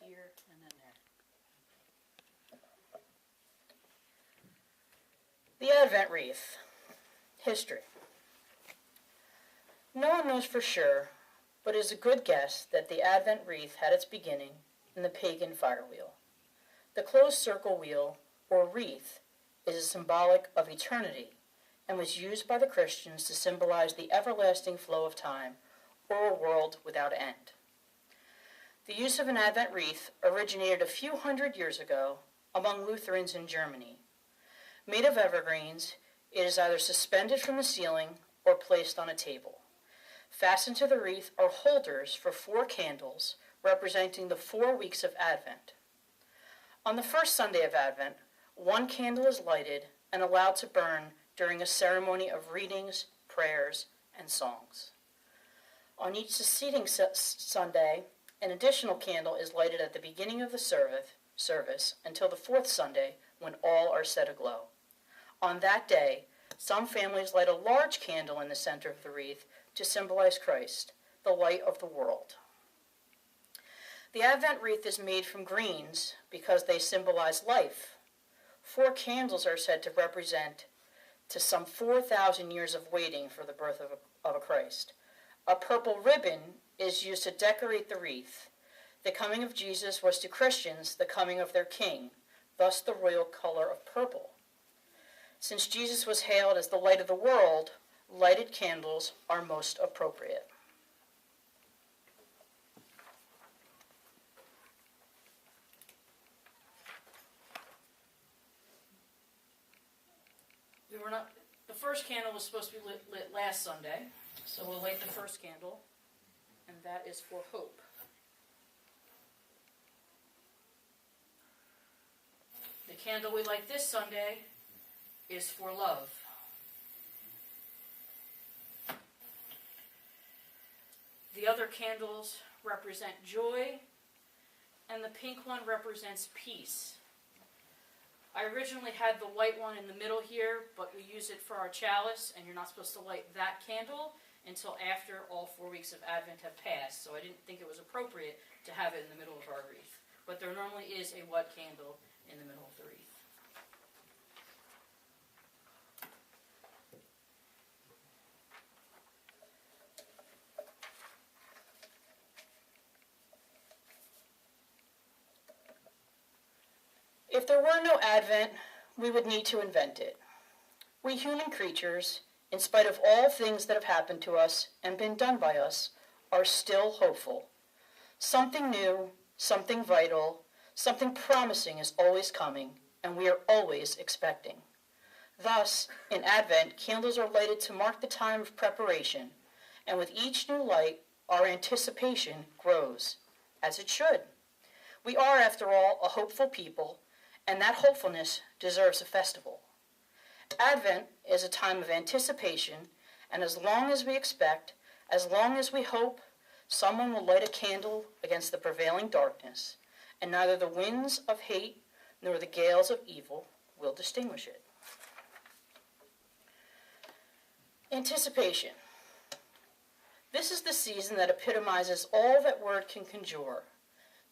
here and then there. The Advent wreath. History. No one knows for sure, but it is a good guess that the Advent wreath had its beginning in the pagan fire wheel. The closed circle wheel, or wreath, is symbolic of eternity and was used by the Christians to symbolize the everlasting flow of time or a world without end. The use of an Advent wreath originated a few hundred years ago among Lutherans in Germany. Made of evergreens, it is either suspended from the ceiling or placed on a table. Fastened to the wreath are holders for 4 candles representing the 4 weeks of Advent. On the first Sunday of Advent, 1 candle is lighted and allowed to burn during a ceremony of readings, prayers, and songs. On each succeeding Sunday, an additional candle is lighted at the beginning of the service until the 4th Sunday, when all are set aglow. On that day, some families light a large candle in the center of the wreath to symbolize Christ, the light of the world. The Advent wreath is made from greens because they symbolize life. 4 candles are said to represent to some 4,000 years of waiting for the birth of a Christ. A purple ribbon is used to decorate the wreath. The coming of Jesus was to Christians the coming of their king, thus the royal color of purple. Since Jesus was hailed as the light of the world, lighted candles are most appropriate. The first candle was supposed to be lit last Sunday, so we'll light the first candle, and that is for hope. The candle we light this Sunday is for love. The other candles represent joy, and the pink one represents peace. I originally had the white one in the middle here, but we use it for our chalice, and you're not supposed to light that candle until after all 4 weeks of Advent have passed, so I didn't think it was appropriate to have it in the middle of our wreath. But there normally is a white candle in the middle of the wreath. If there were no Advent, we would need to invent it. We human creatures, in spite of all things that have happened to us and been done by us, are still hopeful. Something new, something vital, something promising is always coming, and we are always expecting. Thus, in Advent, candles are lighted to mark the time of preparation, and with each new light, our anticipation grows, as it should. We are, after all, a hopeful people, and that hopefulness deserves a festival. Advent is a time of anticipation, and as long as we expect, as long as we hope, someone will light a candle against the prevailing darkness, and neither the winds of hate nor the gales of evil will distinguish it. Anticipation. This is the season that epitomizes all that word can conjure.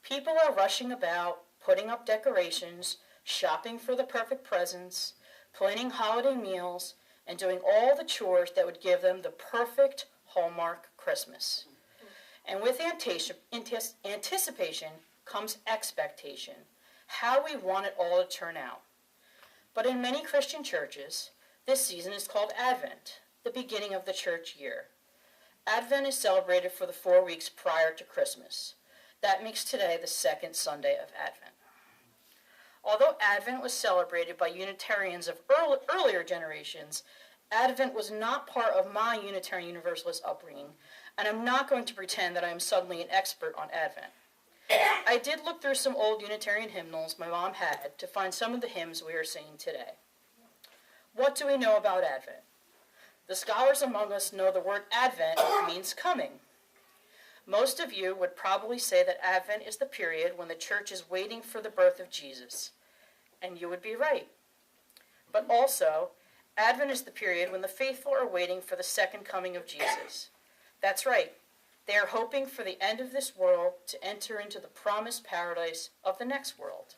People are rushing about, putting up decorations, shopping for the perfect presents, planning holiday meals, and doing all the chores that would give them the perfect Hallmark Christmas. And with anticipation comes expectation, how we want it all to turn out. But in many Christian churches, this season is called Advent, the beginning of the church year. Advent is celebrated for the 4 weeks prior to Christmas. That makes today the 2nd Sunday of Advent. Although Advent was celebrated by Unitarians of earlier generations, Advent was not part of my Unitarian Universalist upbringing, and I'm not going to pretend that I am suddenly an expert on Advent. I did look through some old Unitarian hymnals my mom had to find some of the hymns we are singing today. What do we know about Advent? The scholars among us know the word Advent means coming. Most of you would probably say that Advent is the period when the church is waiting for the birth of Jesus, and you would be right. But also, Advent is the period when the faithful are waiting for the second coming of Jesus. That's right. They are hoping for the end of this world to enter into the promised paradise of the next world.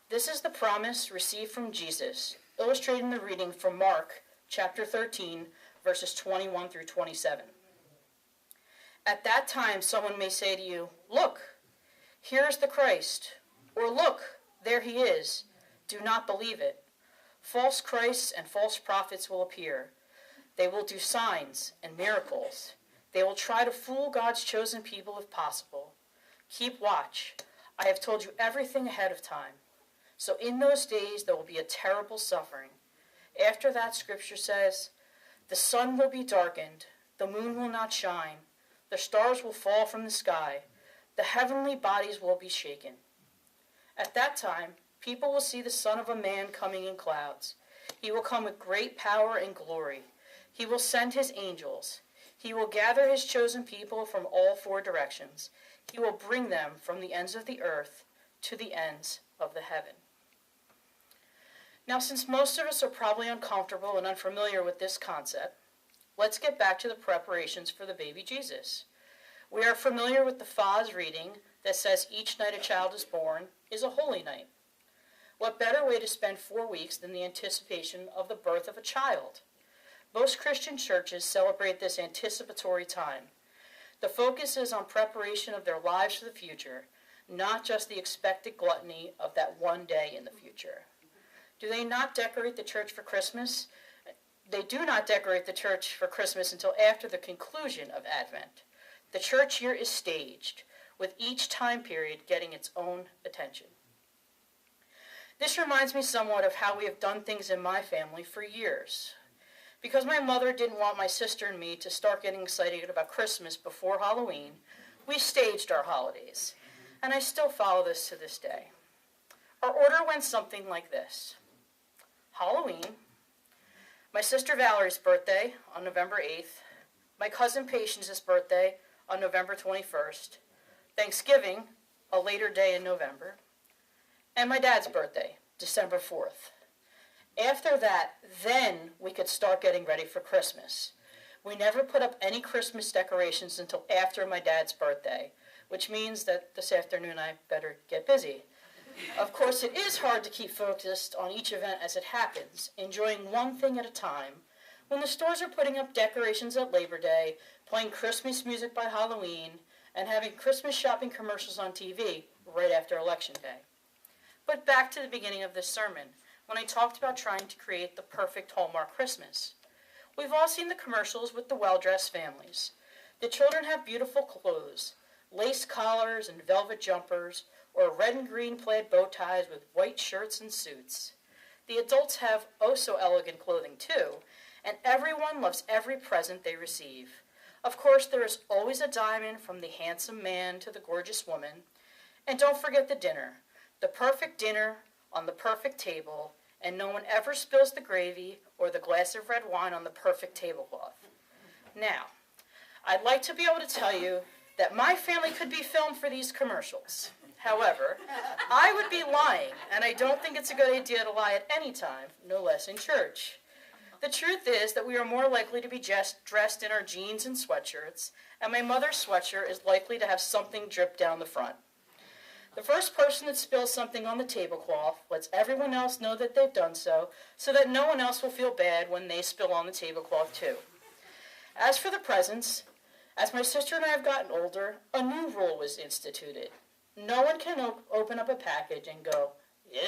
This is the promise received from Jesus, illustrated in the reading from Mark chapter 13, verses 21 through 27. At that time, someone may say to you, "Look, here is the Christ," or "Look, there he is." Do not believe it. False Christs and false prophets will appear. They will do signs and miracles. They will try to fool God's chosen people if possible. Keep watch. I have told you everything ahead of time. So in those days there will be a terrible suffering. After that, Scripture says, the sun will be darkened, the moon will not shine, the stars will fall from the sky, the heavenly bodies will be shaken. At that time, people will see the Son of a Man coming in clouds. He will come with great power and glory. He will send his angels. He will gather his chosen people from all four directions. He will bring them from the ends of the earth to the ends of the heaven. Now, since most of us are probably uncomfortable and unfamiliar with this concept, let's get back to the preparations for the baby Jesus. We are familiar with the Fa's reading that says each night a child is born is a holy night. What better way to spend 4 weeks than the anticipation of the birth of a child? Most Christian churches celebrate this anticipatory time. The focus is on preparation of their lives for the future, not just the expected gluttony of that one day in the future. Do they not decorate the church for Christmas? They do not decorate the church for Christmas until after the conclusion of Advent. The church year is staged, with each time period getting its own attention. This reminds me somewhat of how we have done things in my family for years. Because my mother didn't want my sister and me to start getting excited about Christmas before Halloween, we staged our holidays, and I still follow this to this day. Our order went something like this. Halloween, my sister Valerie's birthday on November 8th, my cousin Patience's birthday on November 21st, Thanksgiving, a later day in November, and my dad's birthday, December 4th. After that, then we could start getting ready for Christmas. We never put up any Christmas decorations until after my dad's birthday, which means that this afternoon I better get busy. Of course, it is hard to keep focused on each event as it happens, enjoying one thing at a time, when the stores are putting up decorations at Labor Day, playing Christmas music by Halloween, and having Christmas shopping commercials on TV right after Election Day. But back to the beginning of this sermon, when I talked about trying to create the perfect Hallmark Christmas. We've all seen the commercials with the well-dressed families. The children have beautiful clothes, lace collars and velvet jumpers, or red and green plaid bow ties with white shirts and suits. The adults have oh-so-elegant clothing too, and everyone loves every present they receive. Of course, there is always a diamond from the handsome man to the gorgeous woman. And don't forget the dinner, the perfect dinner on the perfect table, and no one ever spills the gravy or the glass of red wine on the perfect tablecloth. Now, I'd like to be able to tell you that my family could be filmed for these commercials. However, I would be lying, and I don't think it's a good idea to lie at any time, no less in church. The truth is that we are more likely to be just dressed in our jeans and sweatshirts, and my mother's sweatshirt is likely to have something drip down the front. The first person that spills something on the tablecloth lets everyone else know that they've done so that no one else will feel bad when they spill on the tablecloth too. As for the presents, as my sister and I have gotten older, a new rule was instituted. No one can open up a package and go,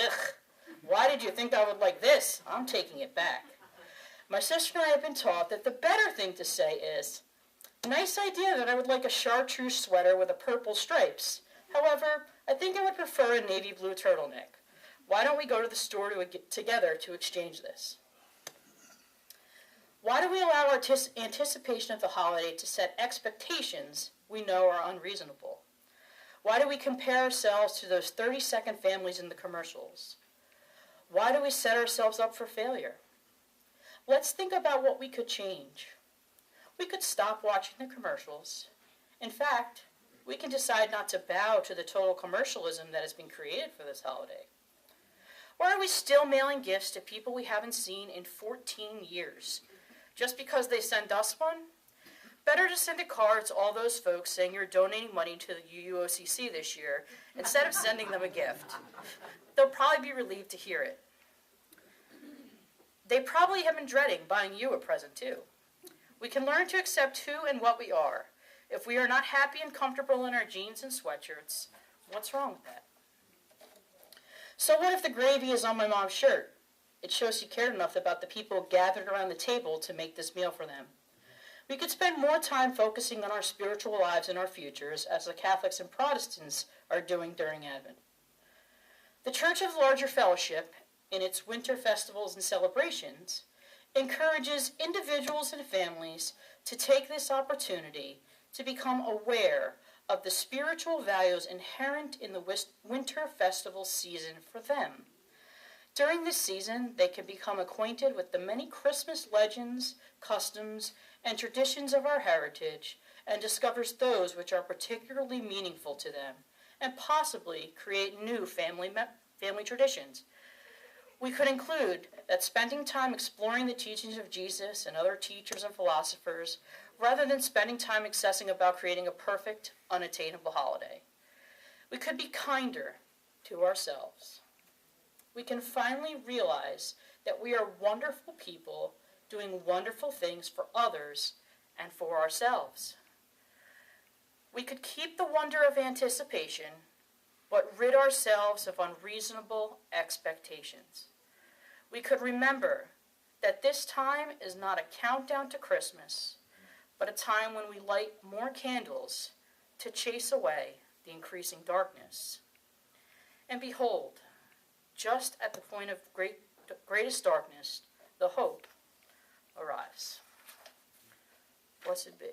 "Ugh, why did you think I would like this? I'm taking it back." My sister and I have been taught that the better thing to say is, "Nice idea that I would like a chartreuse sweater with a purple stripes. However, I think I would prefer a navy blue turtleneck. Why don't we go to the store together to exchange this?" Why do we allow our anticipation of the holiday to set expectations we know are unreasonable? Why do we compare ourselves to those 30-second families in the commercials? Why do we set ourselves up for failure? Let's think about what we could change. We could stop watching the commercials. In fact, we can decide not to bow to the total commercialism that has been created for this holiday. Why are we still mailing gifts to people we haven't seen in 14 years? Just because they send us one? Better to send a card to all those folks saying you're donating money to the UUOCC this year instead of sending them a gift. They'll probably be relieved to hear it. They probably have been dreading buying you a present too. We can learn to accept who and what we are. If we are not happy and comfortable in our jeans and sweatshirts, what's wrong with that? So what if the gravy is on my mom's shirt? It shows she cared enough about the people gathered around the table to make this meal for them. We could spend more time focusing on our spiritual lives and our futures, as the Catholics and Protestants are doing during Advent. The Church of the Larger Fellowship, in its winter festivals and celebrations, encourages individuals and families to take this opportunity to become aware of the spiritual values inherent in the winter festival season for them. During this season, they can become acquainted with the many Christmas legends, customs, and traditions of our heritage, and discovers those which are particularly meaningful to them, and possibly create new family traditions. We could include that spending time exploring the teachings of Jesus and other teachers and philosophers, rather than spending time obsessing about creating a perfect, unattainable holiday. We could be kinder to ourselves. We can finally realize that we are wonderful people doing wonderful things for others and for ourselves. We could keep the wonder of anticipation, but rid ourselves of unreasonable expectations. We could remember that this time is not a countdown to Christmas, but a time when we light more candles to chase away the increasing darkness. And behold, just at the point of greatest darkness, the hope arrives. Blessed be.